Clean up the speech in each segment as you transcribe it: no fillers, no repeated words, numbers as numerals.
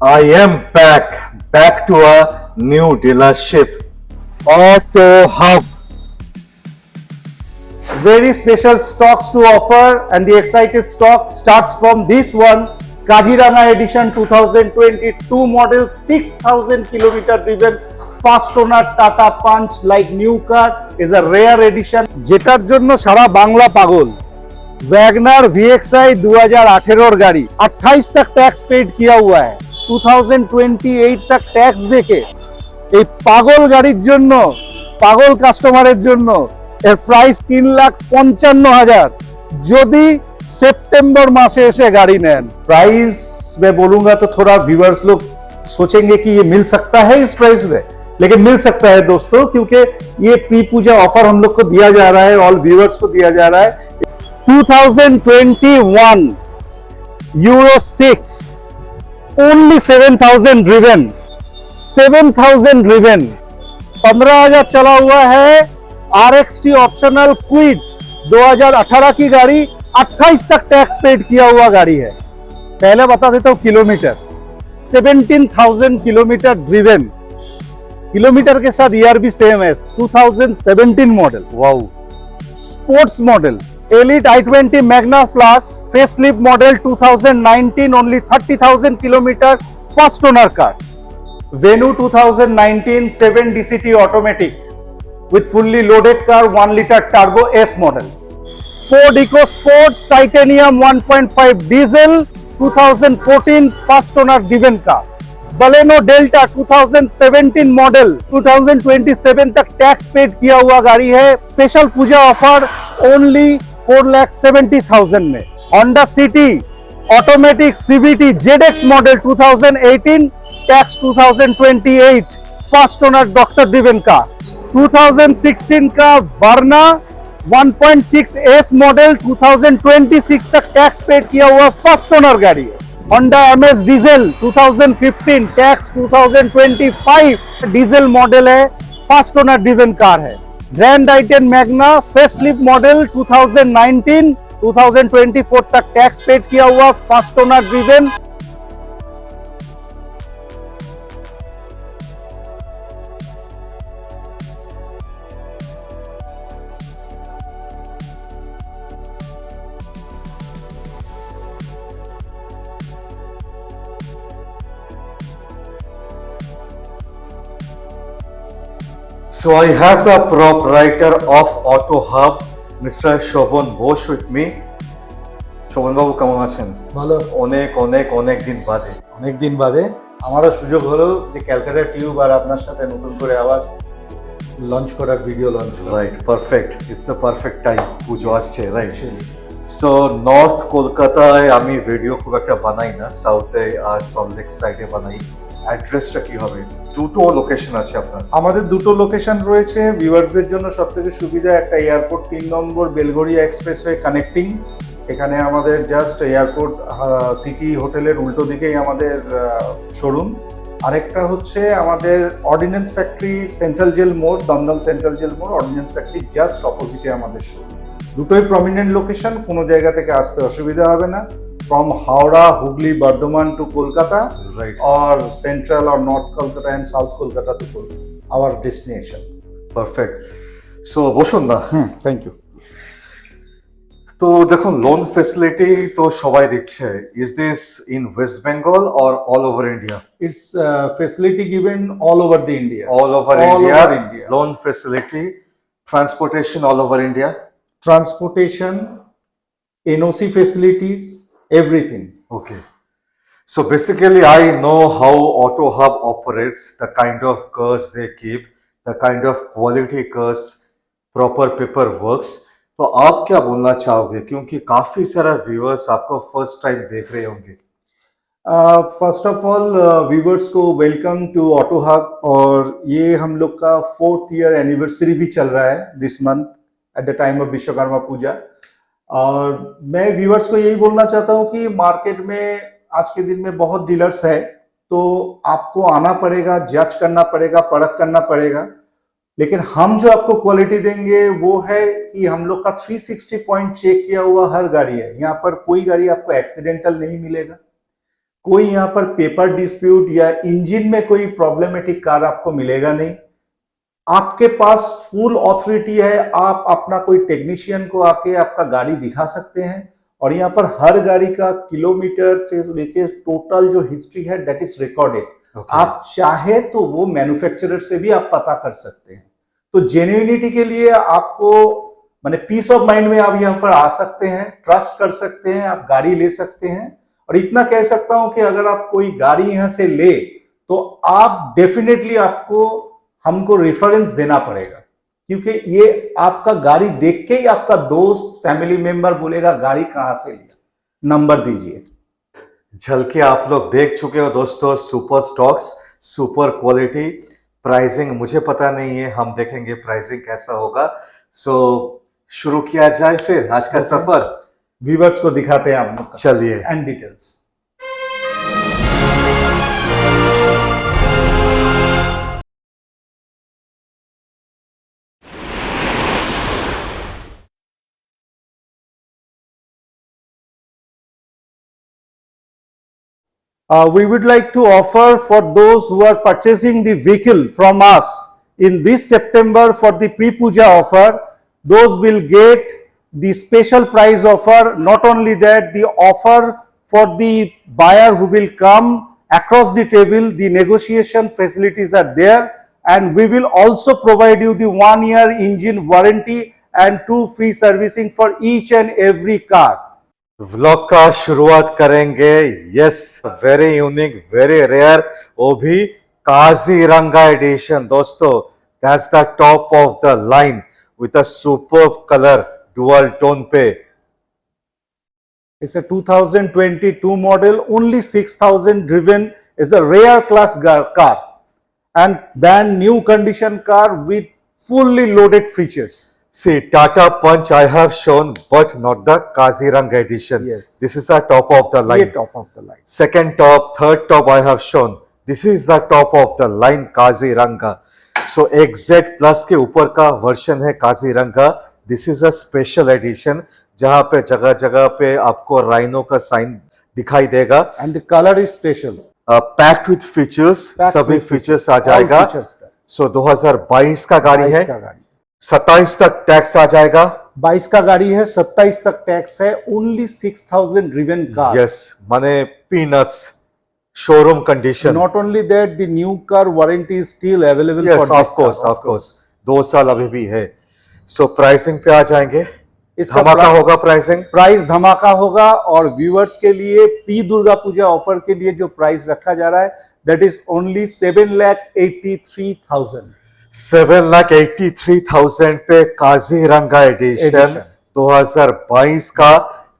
I am back to a new dealership, Auto Hub. Very special stocks to offer, and the excited stock starts from this one, Kaziranga edition 2022 model, 6000 kilometer driven, fast owner Tata Punch like new car, is a rare edition যেটার জন্য সারা বাংলা পাগল। Wagner VXI 2018 गाड़ी 28 तक tax paid किया हुआ है, 2028 तक tax देके এই পাগল গাড়ির জন্য, পাগল কাস্টমারের জন্য এর প্রাইস 3,55,000 যদি सितंबर मासे ऐसे गाड़ी नेन। प्राइस मैं बोलूंगा तो थोड़ा व्यूअर्स लोग सोचेंगे कि ये मिल सकता है इस प्राइस में, लेकिन मिल सकता है दोस्तों, क्योंकि ये प्री पूजा ऑफर हम लोग को दिया जा रहा है, ऑल व्यूअर्स को दिया जा रहा है। 2021 Euro 6, only 7,000 driven, 7,000 driven, 15,000 चला हुआ है। RXT ऑप्शनल क्विड 2018 की गाड़ी, 28 तक टैक्स पेड किया हुआ गाड़ी है। पहले बता देता हूं किलोमीटर, 17,000 किलोमीटर ड्रिवन, किलोमीटर के साथ ERB सेम है, 2017 model. Wow, sports model, Elite i20 Magna Plus facelift model 2019, only 30,000 kilometer, first owner car. Venue 2019 7 DCT automatic with fully loaded car, 1 liter turbo S model. Ford EcoSports Titanium 1.5 diesel 2014, first owner driven car. Baleno Delta 2017 model, 2027 तक tax paid किया हुआ गाड़ी है। Special पूजा offer only 4,70,000 में। Honda City automatic CVT ZX model 2018, tax 2028, first owner doctor driven car. 2016 का वर्ना 1.6 S model, 2026 तक tax paid किया हुआ फर्स्ट ओनर गाड़ी है। Honda MS diesel 2015, tax 2025, diesel model है, फर्स्ट ओनर ड्रिवन कार है। Grand i10 Magna facelift model 2019, 2024 तक tax paid किया हुआ, first owner driven. So I have the proprietor of Auto Hub, Mr. Shobhan Bosch with me. Shobhan babu কেমন আছেন? ভালো। অনেক দিন বাদে আমারও সুযোগ হলো যে ক্যালকাটা টিউব আর আপনার সাথে নতুন করে আবার লঞ্চ করার, video launch. Right, perfect, it's the perfect time, পুজো আসছে, রাইট। সো নর্থ কলকাতায় আমি ভিডিও খুব একটা বানাই না, সাউথে আর সল্টলেক সাইডে বানাই। অ্যাড্রেসটা কি হবে? দুটো লোকেশন আছে আপনার? আমাদের দুটো লোকেশন রয়েছে ভিউয়ার্সদের জন্য। সবথেকে সুবিধা একটা এয়ারপোর্ট 3 নম্বর বেলগড়িয়া এক্সপ্রেসওয়ে কানেক্টিং, এখানে আমাদের জাস্ট এয়ারপোর্ট সিটি হোটেলের উল্টো দিকেই আমাদের শোরুম। আরেকটা হচ্ছে আমাদের অর্ডিন্যান্স ফ্যাক্টরি সেন্ট্রাল জেল মোড়, দমদম সেন্ট্রাল জেল মোড়, অর্ডিন্যান্স ফ্যাক্টরি জাস্ট অপোজিটে আমাদের শোরুম। দুটোই প্রমিনেন্ট লোকেশন, কোনো জায়গা থেকে আসতে অসুবিধা হবে না। From Howrah, Hooghly, Bardhaman to Kolkata, right, or Central or North Kolkata and South Kolkata to our destination. Perfect. So বসুন না। Thank you. তো দেখুন, লোন ফেসিলিটি তো সবাই দিচ্ছে। Is this in West Bengal or all over India? It's facility given all over the India. All over India. Loan facility, transportation all over India. Transportation, NOC facilities, everything. Okay. So basically I know how Auto Hub operates, the kind of cars they keep, the kind of quality cars, proper paperwork. तो आप क्या बोलना चाहोगे, क्योंकि काफी सारा viewers आपको first time देख रहे होंगे। फर्स्ट ऑफ ऑल व्यूअर्स को वेलकम टू ऑटो हब, और ये हम लोग का 4th ईयर एनिवर्सरी भी चल रहा है this month at the time of Vishwakarma Puja. और मैं व्यूअर्स को यही बोलना चाहता हूँ कि मार्केट में आज के दिन में बहुत डीलर्स है, तो आपको आना पड़ेगा, जज करना पड़ेगा, परख करना पड़ेगा। लेकिन हम जो आपको क्वालिटी देंगे वो है कि हम लोग का 360 पॉइंट चेक किया हुआ हर गाड़ी है। यहाँ पर कोई गाड़ी आपको एक्सीडेंटल नहीं मिलेगा, कोई यहाँ पर पेपर डिस्प्यूट या इंजन में कोई प्रॉब्लमेटिक कार आपको मिलेगा नहीं। आपके पास फुल ऑथोरिटी है, आप अपना कोई टेक्नीशियन को आके आपका गाड़ी दिखा सकते हैं और यहाँ पर हर गाड़ी का किलोमीटर से लेके टोटल जो हिस्ट्री है दैट इज रिकॉर्डेड। आप चाहे तो वो मैन्युफैक्चरर से भी आप पता कर सकते हैं। तो जेन्युइनिटी के लिए आपको माने पीस ऑफ माइंड में आप यहाँ पर आ सकते हैं, ट्रस्ट कर सकते हैं, आप गाड़ी ले सकते हैं। और इतना कह सकता हूं कि अगर आप कोई गाड़ी यहां से ले तो आप डेफिनेटली आपको हमको रेफरेंस देना पड़ेगा, क्योंकि ये आपका गाड़ी देख के ही आपका दोस्त फैमिली मेंबर बोलेगा गाड़ी कहां से लिया, नंबर दीजिए। झलके आप लोग देख चुके हो दोस्तों, super stocks, super quality. Pricing मुझे पता नहीं है, हम देखेंगे प्राइसिंग कैसा होगा। सो शुरू किया जाए फिर आज का सफर। व्यूअर्स को दिखाते हैं आप लोग, चलिए and details. We would like to offer for those who are purchasing the vehicle from us in this September for the pre-puja offer, those will get the special price offer. Not only that, the offer for the buyer who will come across the table, the negotiation facilities are there, and we will also provide you the 1-year engine warranty and 2 free servicing for each and every car. Vlog का शुरुआत करेंगे। Yes, very unique, very rare, वो भी Kaziranga edition दोस्तों। That's the top of the line with a superb colour dual tone पे। It's a 2022 model, only 6,000 driven. It's a rare class car and brand new condition car with fully loaded features. See, Tata Punch I have shown, but not the Kaziranga edition. Yes. This is the top of the line. Top of the line. Second top, third top I have shown. This is the top of the line Kaziranga. So XZ Plus के ऊपर का version है Kaziranga. This is a special edition जहाँ पे जगह जगह पे आपको राइनो का साइन दिखाई देगा। And the color is special. Packed with features, सभी features आ जाएगा। So 2022 का गाड़ी है, 27 तक टैक्स आ जाएगा। 22 का गाड़ी है, 27 तक टैक्स है, only 6,000 driven car. Yes, माने peanuts, showroom condition. Not only that, the new car warranty is still available. Yes, for of course, of course. 2 साल अभी भी है। So pricing पे आ जाएंगे। इसका धमाका होगा प्राइसिंग। प्राइस धमाका होगा और व्यूअर्स के लिए प्री दुर्गा पूजा ऑफर के लिए जो प्राइस रखा जा रहा है दैट इज ओनली 7,83,000। 7,83,000 पे काजीरंगा एडिशन 2022 का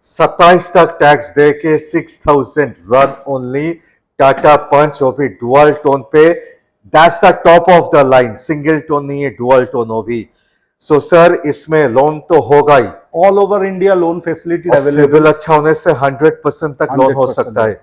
27 तक टैक्स दे के 6,000 रन ओनली। टाटा पंच वो भी डुअल टोन पे। That's the top of the line, single tone नहीं है, डुअल टोन वो भी। सो सर इसमें लोन तो होगा ही, all over India loan facilities civil available. अच्छा होने से 100% तक लोन हो 100% सकता है।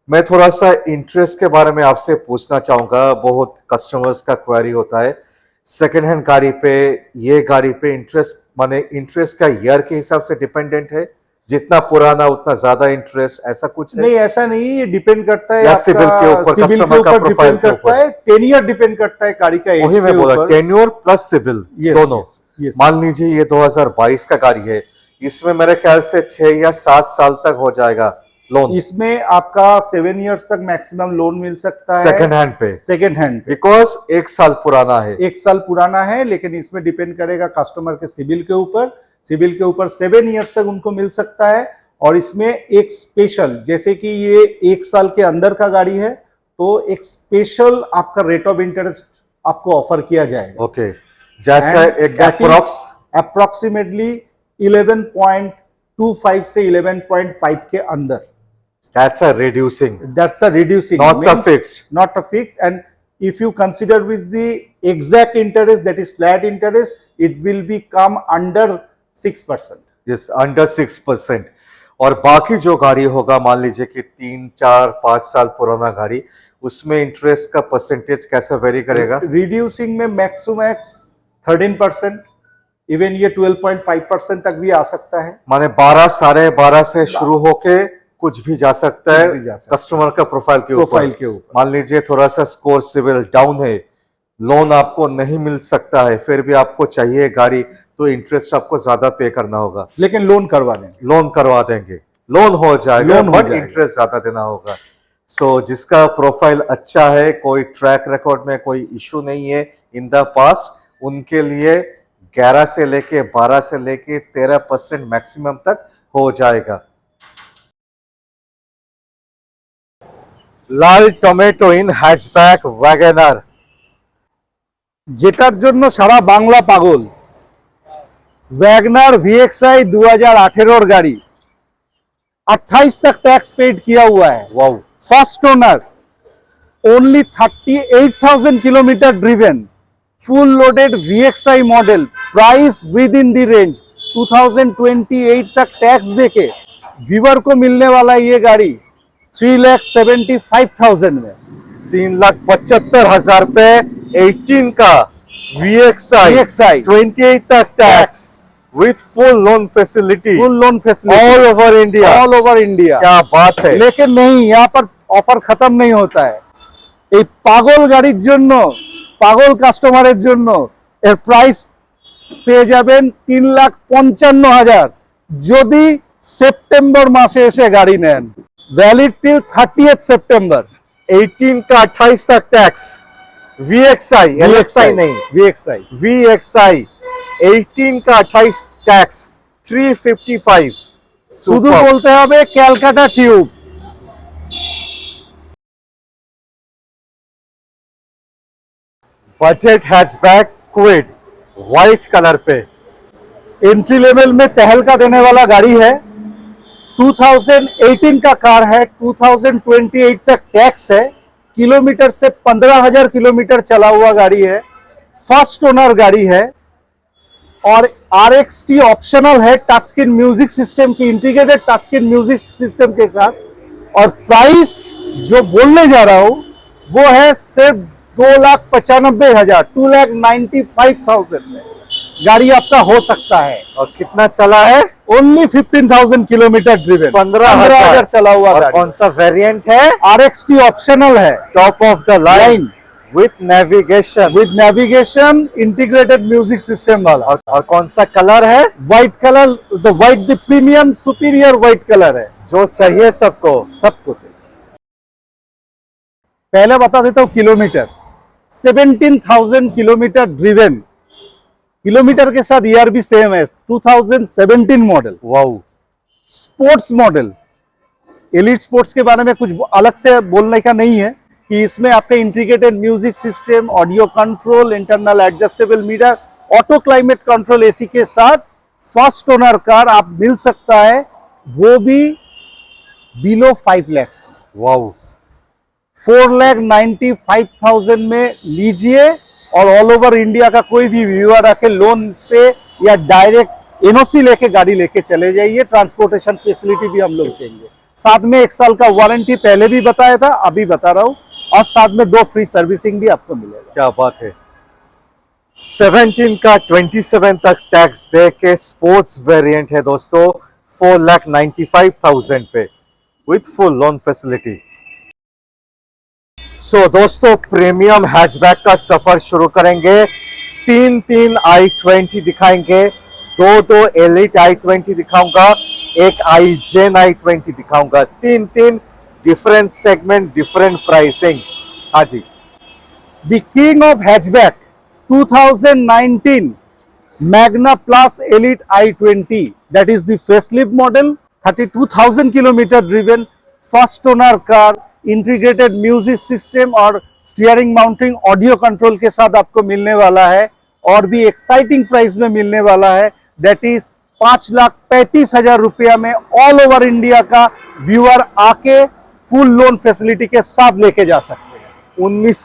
मैं थोड़ा सा इंटरेस्ट के बारे में आपसे पूछना चाहूंगा, बहुत कस्टमर्स का क्वेरी होता है सेकेंड हैंड गाड़ी पे। ये गाड़ी पे इंटरेस्ट माने इंटरेस्ट का ईयर के हिसाब से डिपेंडेंट है, जितना पुराना उतना ज्यादा इंटरेस्ट, ऐसा कुछ है? नहीं, ऐसा नहीं, ये डिपेंड करता है या आपका सिविल के ऊपर, कस्टमर का प्रोफाइल डिपेंड के करता ऊपर। है, टेन्योर डिपेंड करता है गाड़ी का एज वही मैं के बोला, ऊपर। टेन्योर प्लस सिविल दोनों। मान लीजिए ये 2022 का गाड़ी है, इसमें मेरे ख्याल से 6 या 7 साल तक हो जाएगा लोन। इसमें आपका 7 इयर्स तक मैक्सिमम लोन मिल सकता है सेकंड हैंड पे, सेकंड हैंड पे। बिकॉज 1 साल पुराना है। 1 साल पुराना है, लेकिन इसमें डिपेंड करेगा कस्टमर के सिविल के ऊपर। सिविल के ऊपर 7 इयर्स तक उनको मिल सकता है। और इसमें एक स्पेशल, जैसे कि ये 1 साल के अंदर का गाड़ी है तो एक स्पेशल आपका रेट ऑफ इंटरेस्ट आपको ऑफर किया जाएगा। ओके, जैसा एक अप्रोक्सीमेटली 11.25 से 11.5 के अंदर। That's a reducing, That's a reducing, not a means fixed. not a fixed. And if you consider with the exact interest, that is flat interest, it will become under 6%. Yes, under 6%. और बाकी जो गाड़ी होगा, मान लीजिए कि 3, 4, 5 साल पुराना गाड़ी, उसमें इंटरेस्ट का परसेंटेज कैसे वेरी करेगा? रिड्यूसिंग में मैक्सिमम 13%, इवन ये 12.5% तक भी आ सकता है। माने 12, 12.5 से शुरू होके कुछ भी जा सकता है, कुछ भी जा सकता है। कस्टमर का प्रोफाइल के प्रोफाइल ऊपर। के ऊपर। मान लीजिए थोड़ा सा स्कोर सिविल डाउन है, लोन आपको नहीं मिल सकता है, फिर भी आपको चाहिए गाड़ी, तो इंटरेस्ट आपको ज्यादा पे करना होगा। लेकिन लोन करवा देंगे। लोन करवा देंगे, लोन हो जाएगा, लोन हो बट जाएगा। इंटरेस्ट ज्यादा देना होगा। सो जिसका प्रोफाइल अच्छा है, कोई ट्रैक रिकॉर्ड में कोई इशू नहीं है इन द पास्ट, उनके लिए 11 से लेके 12 से लेके 13% मैक्सिमम तक हो जाएगा। লাল টমেটো ইন হ্যাচব্যাক ওয়াগনার, যেটার জন্য সারা বাংলা পাগল, वैगनर VXI 2018 गाड़ी, 28 तक टैक्स पेड किया हुआ है, wow, first owner, only 38,000 kilometre driven, full loaded VXI model, price with in the range, 2028 तक टैक्स देके व्यूअर को मिलने वाला ये गाड़ी 3,75,000 में। 3,75,000 पे 18 का VXI 28 तक tax with full loan facility, full loan facility all over India. All over India. क्या बात है। लेकिन नहीं, यहाँ पर ऑफर खत्म नहीं होता है। এই পাগল গাড়ির জন্য, পাগল কাস্টমারের জন্য এর প্রাইস পেয়ে যাবেন 3,55,000 যদি সেপ্টেম্বর মাসে এসে গাড়ি নেন, ভ্যালিড টিল 30th সেপ্টেম্বর। 18 का 28 तक टैक्स, VXI, LXI नहीं, VXI VXI 18 का 28 टैक्स, 355। শুধু Superb। বলতে হবে Calcutta tube. Budget hatchback Kwid white colour पे, एंट्री लेवल में तहलका देने वाला गाड़ी है, 2018 का कार है, 2028 तक टैक्स है, किलोमीटर से 15,000 किलोमीटर चला हुआ गाड़ी है, फर्स्ट ओनर गाड़ी है और RXT ऑप्शनल है, टच स्क्रीन म्यूजिक सिस्टम की, integrated touch screen music system के साथ। और प्राइस जो बोलने जा रहा हूं वो है सिर्फ 2,95,000, 2,95,000 में गाड़ी आपका हो सकता है। और कितना चला है? ओनली 15,000 किलोमीटर ड्रिवन, 15,000 चला हुआ और गाड़ी। कौन सा वेरिएंट है? RXT ऑप्शनल है, top of the line with navigation, with navigation, integrated music system वाला। और कौन सा कलर है? White colour, the white, the premium superior white colour है, जो चाहिए सबको। सब कुछ है। पहले बता देता हूं किलोमीटर, 17,000 किलोमीटर ड्रिवन, किलोमीटर के साथ ERB सेम है, 2017 model, wow, sports model. Elite sports के बारे में कुछ अलग से बोलने का नहीं है कि इसमें आपके integrated music system, audio control, internal adjustable mirror, auto climate control AC के साथ फर्स्ट ओनर कार आप मिल सकता है, वो भी बिलो 5 लाख, वाओ, 4,95,000 में लीजिए। और ऑल ओवर इंडिया का कोई भी व्यूअर आके लोन से या डायरेक्ट NOC लेके गाड़ी लेके चले जाइए, ट्रांसपोर्टेशन फैसिलिटी भी हम लोग देंगे, साथ में 1 साल का वारंटी पहले भी बताया था, अभी बता रहा हूं, और साथ में 2 फ्री सर्विसिंग भी आपको मिलेगा। क्या बात है। 17 का 27 तक टैक्स दे के स्पोर्ट्स वेरिएंट है दोस्तों, 4,95,000 पे विथ फुल लोन फैसिलिटी। सो दोस्तों, प्रीमियम हैचबैक का सफर शुरू करेंगे। 3 i20 दिखाएंगे, 2 एलिट i20 दिखाऊंगा, एक iGen i20 दिखाऊंगा। 3 डिफरेंट सेगमेंट, डिफरेंट प्राइसिंग। हाँ जी, The king of hatchback 2019 Magna Plus Elite i20, that is the facelift model, 32,000 kilometre driven, first owner car, integrated music system और steering mounting audio control के साथ आपको मिलने वाला है, और भी एक्साइटिंग प्राइस में मिलने वाला है, दैट इज 5,35,000 रुपया में ऑल ओवर इंडिया का व्यूअर आके फुल लोन फैसिलिटी के साथ लेके जा सकते हैं। 19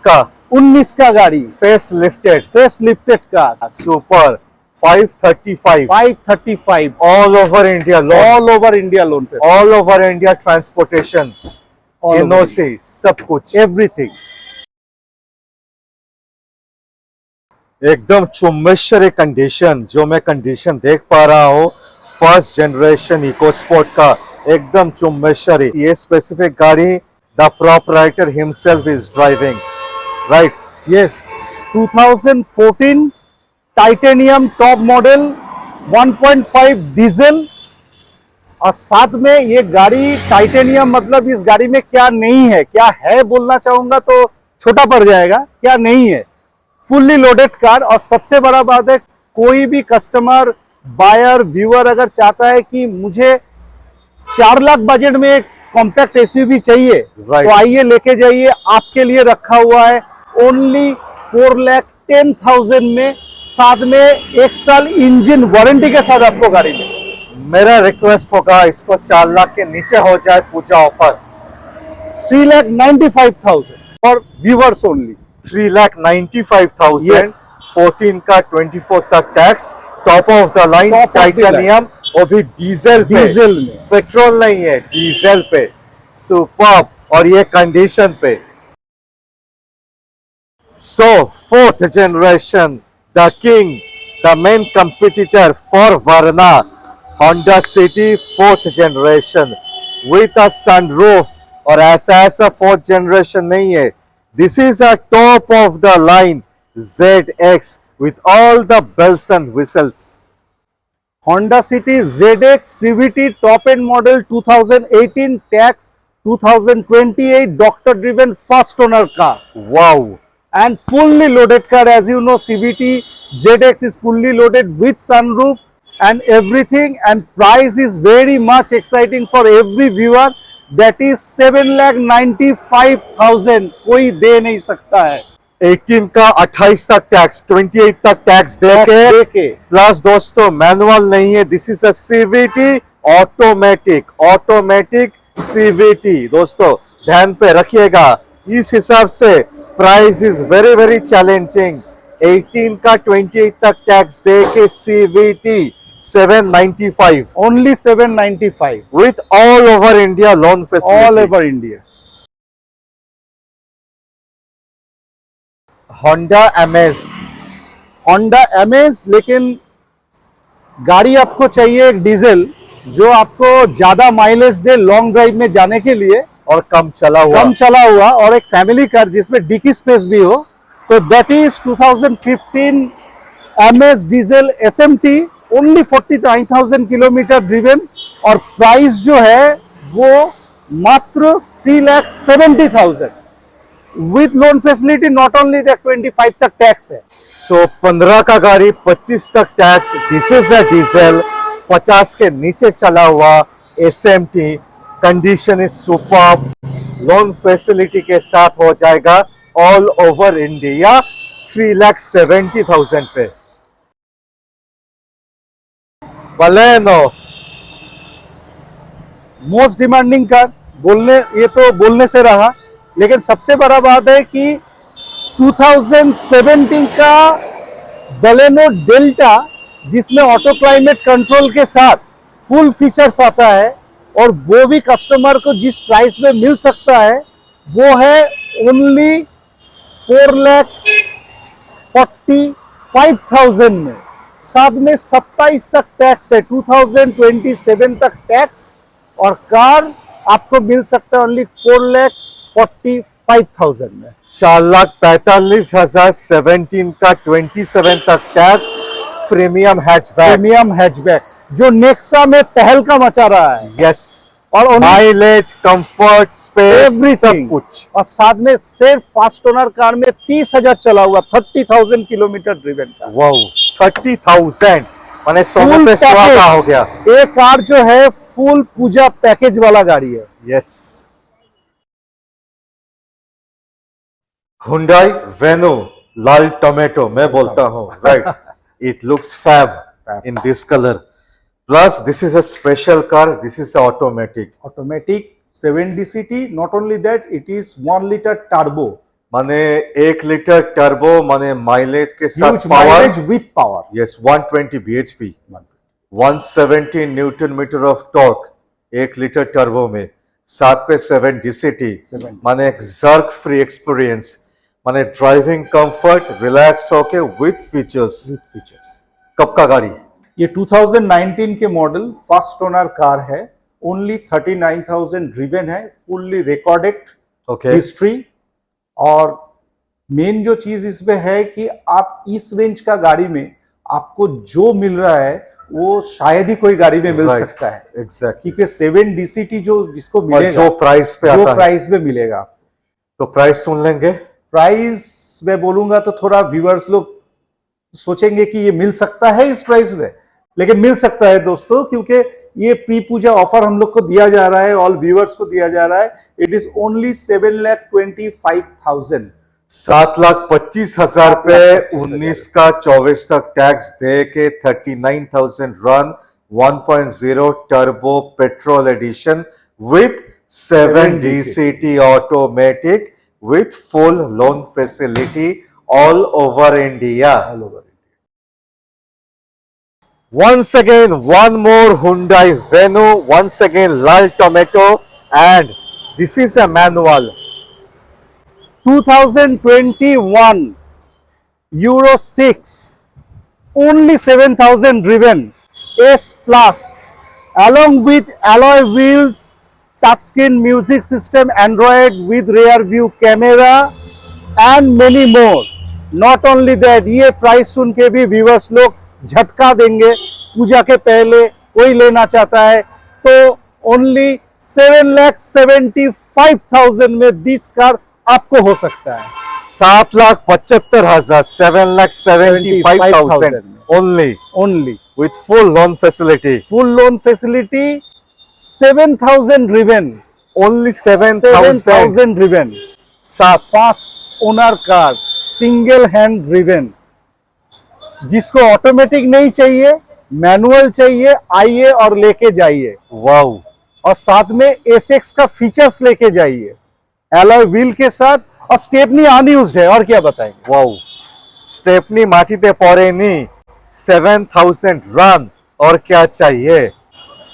का गाड़ी, फेस लिफ्टेड का super 535 all over India loan, all over India loan पे, all over India transportation, NOC, सब कुछ, एवरीथिंग। एकदम चुम्बेश्वरी कंडीशन। जो मैं कंडीशन देख पा रहा हूँ फर्स्ट जनरेशन इको स्पोर्ट का, एकदम चुम्बेश्वरी। ये स्पेसिफिक गाड़ी the proprietor himself is driving, right? Yes, 2014 titanium top model 1.5 diesel. और साथ में ये गाड़ी टाइटेनियम, मतलब इस गाड़ी में क्या नहीं है, क्या है बोलना चाहूंगा तो छोटा पड़ जाएगा, क्या नहीं है। Fully loaded car. और सबसे बड़ा बात है, कोई भी कस्टमर, बायर, व्यूअर अगर चाहता है कि मुझे 4 लाख बजट में एक कॉम्पैक्ट एसयूवी चाहिए, Right. तो आइए लेके जाइए, आपके लिए रखा हुआ है ओनली 4,10,000 में। साथ में 1 साल इंजन वारंटी के साथ आपको गाड़ी में। मेरा रिक्वेस्ट होगा इसको 4 लाख के नीचे हो जाए puja offer. 3,95,000 for viewers only. 3,95,000। Yes. 14 का 24 तक tax, top of the line Top of the titanium, वो भी डीजल पे। डीजल में। पेट्रोल नहीं है, डीजल पे। सुपर्ब। और ये कंडीशन पे। So, 4th generation, the king, the main competitor for Verna, Honda City 4th generation with a sunroof। और ऐसा 4th generation नहीं है, this is a top of the line ZX with all the bells and whistles। Honda City ZX CVT top end model 2018 tax 2028 doctor driven fast owner car Wow। and fully loaded car। As you know, CVT ZX is fully loaded with sunroof and everything, and price is very much exciting for every viewer, that is 7,95,000। कोई दे नहीं सकता है। 18 का 28 तक tax, 28 तक tax देके plus दोस्तों manual नहीं है, this is a CVT automatic CVT. दोस्तों ध्यान पे रखिएगा, इस हिसाब से price is very very challenging. 18 का 28 तक टैक्स देके CVT 795 Only 795 with all over India loan facility। all over India। Honda Amaze। Honda Amaze, लेकिन गाड़ी आपको चाहिए एक डीजल जो आपको ज्यादा माइलेज दे लॉन्ग ड्राइव में जाने के लिए, और कम चला हुआ और एक फैमिली कार जिसमें डिकी स्पेस भी हो, तो that is 2015 Amaze diesel SMT, only 49,000 kilometre driven. और प्राइस जो है वो मात्र 3,70,000 with loan facility. Not only that 25 तक टैक्स है। सो 15 का गाड़ी 25 तक tax, this is a diesel 50 के नीचे चला हुआ SMT, condition is superb, loan facility के साथ हो जाएगा ऑल ओवर इंडिया 3,70,000 पे। बलेनो मोस्ट डिमांडिंग कार, ये तो बोलने से रहा, लेकिन सबसे बड़ा बात है कि 2017 का बलेनो डेल्टा, जिसमें ऑटो क्लाइमेट कंट्रोल के साथ फुल फीचर्स आता है, और वो भी कस्टमर को जिस प्राइस में मिल सकता है वो है ओनली 4,45,000 में। साथ में 27 तक टैक्स है, 2027 तक टैक्स, और कार आपको मिल सकता है ओनली 4,45,000 में। 4,45,000 17 का 27 तक टैक्स, प्रीमियम हैचबैक जो नेक्सा में तहलका मचा रहा है। यस। और माइलेज, कंफर्ट, स्पेस, सब कुछ। और साथ में सिर्फ फास्ट ओनर कार में 30,000 चला हुआ, 30,000 किलोमीटर ड्रिवन का। वाओ, 30,000 माने सोने पे सुहागा हो गया। ये कार जो है फुल पूजा पैकेज वाला गाड़ी है। यस। Hyundai Venue लाल टोमेटो मैं बोलता हूँ, right? It looks fab in this colour, plus this is a special car, this is automatic 7 DCT। Not only that, it is 1 litre turbo, माने 1 लीटर टर्बो, माने mileage के साथ mileage with power. Yes, 120 bhp, 170 newton metre of torque 1 litre turbo में, साथ पे 7 DCT, माने एक jerk free experience, माने ड्राइविंग कंफर्ट, रिलैक्स होके विथ फीचर्स। कब का गाड़ी? ये 2019 के मॉडल फर्स्ट ओनर कार है, ओनली 39,000 ड्रिवन है, फुल्ली रिकॉर्डेड ओके हिस्ट्री। और मेन जो चीज इसमें है कि आप इस रेंज का गाड़ी में आपको जो मिल रहा है वो शायद ही कोई गाड़ी में मिल Right. सकता है, एग्जैक्टली। क्योंकि 7 DCT जो जिसको और मिलेगा जो प्राइस पे जो आता है, प्राइस में मिलेगा, तो प्राइस सुन लेंगे। प्राइस मैं बोलूंगा तो थोड़ा व्यूअर्स लोग सोचेंगे कि ये मिल सकता है इस प्राइस में, लेकिन मिल सकता है दोस्तों, क्योंकि ये प्री पूजा ऑफर हम लोग को दिया जा रहा है, ऑल व्यूअर्स को दिया जा रहा है। It is only 7,25,000। 7,25,000 पे 19 का 24 तक टैक्स दे के 39,000 run 1.0 turbo petrol edition with 7 DCT automatic with full loan facility all over India. All over. Once again, one more Hyundai Venue, once again Lal Tomato, and this is a manual. 2021 Euro 6, only 7,000 driven, S Plus, along with alloy wheels, touchscreen music system, Android with rear view camera and many more. Not only that, ये price सुन के भी viewers लोग झटका देंगे। पूजा के पहले कोई लेना चाहता है तो ओनली 7,75,000 में दिस कार आपको हो सकता है। 7,75,000, 7,75,000 only only with full loan facility. Full loan facility, 7,000 driven, Only 7,000. 7,000 driven, fast owner car, single hand driven. जिसको ऑटोमेटिक नहीं चाहिए, मैनुअल चाहिए, आइए और लेके जाइए। Wow. और साथ में SX का फीचर्स लेके जाइए, एलॉय व्हील के साथ, और स्टेपनी अनयूज्ड है। और क्या बताएंगे? Wow. स्टेपनी माटीते पड़ेनी, 7,000 रन, और क्या चाहिए?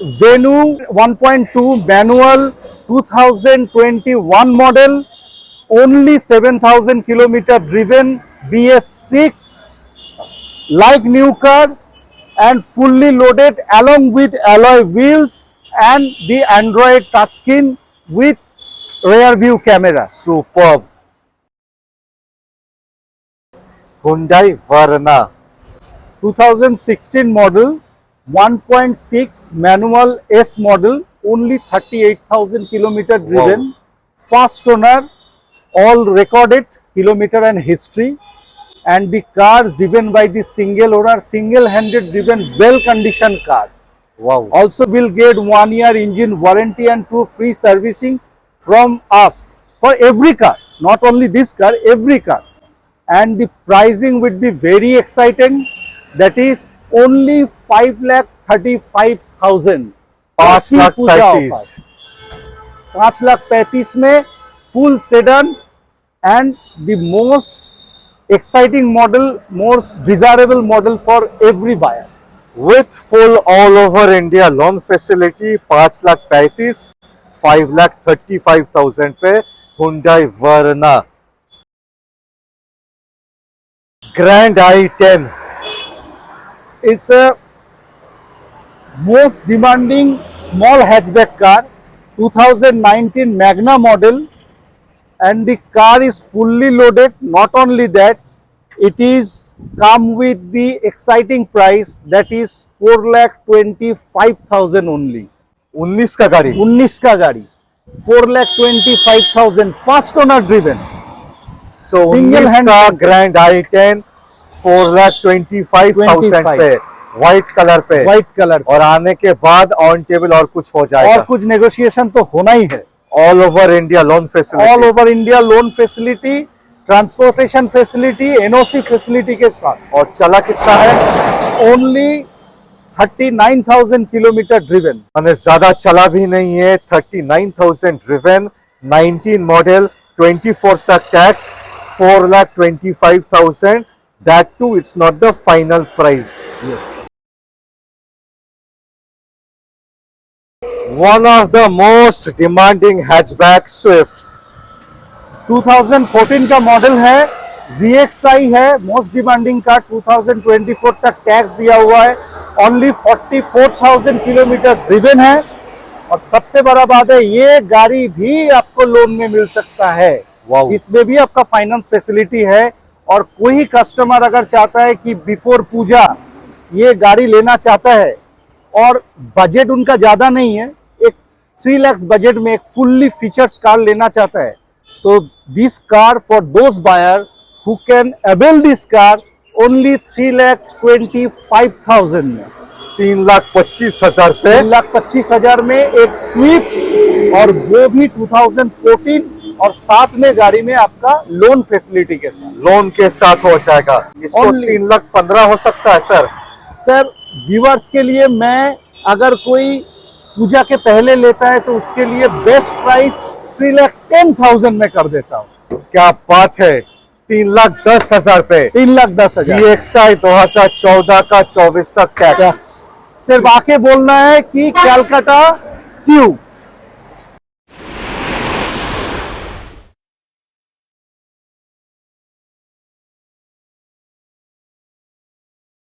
Venue 1.2 manual 2021 model, only 7,000 kilometre driven, BS6, like new car and fully loaded along with alloy wheels and the Android touchscreen with rear view camera. Superb. Hyundai Verna. 2016 model, 1.6 manual S model, only 38,000 kilometer driven, fast owner, all recorded kilometer and history, and the car is driven by the single owner, single-handed driven, well-conditioned car. Wow. Also will get 1 year engine warranty and 2 free servicing from us for every car, not only this car, every car. And the pricing would be very exciting, that is only 5,35,000. 5,35,000. 5,35,000 में full sedan and the most exciting model, most desirable model for every buyer. With full all over India loan facility, 5,35,000, 5,35,000 पे Hyundai Verna. Grand i10. It's a most demanding small hatchback car, 2019 Magna model, and the car is fully loaded. Not only that, it is come with the exciting price, that is 4,25,000 only. 19 का गाड़ी. 19 का गाड़ी, 4,25,000, fast owner driven. So Single 19 hand का painted. Grand i10 4,25,000 पे, white colour पे, White color, और आने के बाद ऑन टेबल और कुछ हो और जाएगा. कुछ नेगोशिएशन तो होना ही है। All over India loan facility. All over India loan facility, transportation facility, NOC facility के साथ। और चला कितना है? Only 39,000 kilometre driven. मैंने ज्यादा चला भी नहीं है. 39,000 ड्रिवन, 19 मॉडल, 24 तक tax, 4,25,000. That too, it's not the final price. Yes. One of the most demanding hatchback, Swift. 2014 का मॉडल है, VXI है, मोस्ट डिमांडिंग कार, 2024 तक टैक्स दिया हुआ है, ओनली 44,000 किलोमीटर ड्रिवन है, और सबसे बड़ा बात है ये गाड़ी भी आपको लोन में मिल सकता है। वाओ। इसमें भी आपका फाइनेंस फैसिलिटी है। और कोई कस्टमर अगर चाहता है कि बिफोर पूजा ये गाड़ी लेना चाहता है और बजट उनका ज्यादा नहीं है, एक 3 लाख बजट में एक फुल्ली फीचर्स कार लेना चाहता है, तो this car for those buyer who can avail this car only 3,25,000 में, 3,25,000 पे 3,25,000 में एक स्विफ्ट, और वो भी 2014, और साथ में गाड़ी में आपका लोन फैसिलिटी के साथ। लोन के साथ हो जाएगा। इसको Only- 3,15,000 हो सकता है सर। सर व्यूअर्स के लिए मैं, अगर कोई पूजा के पहले लेता है तो उसके लिए बेस्ट प्राइस 3,10,000 में कर देता हूँ। क्या बात है, 3,10,000 पे 3,10,000 VXI 2014 का 24 तक टैक्स। सिर्फ आके बोलना है कि कैलकाटा ट्यूब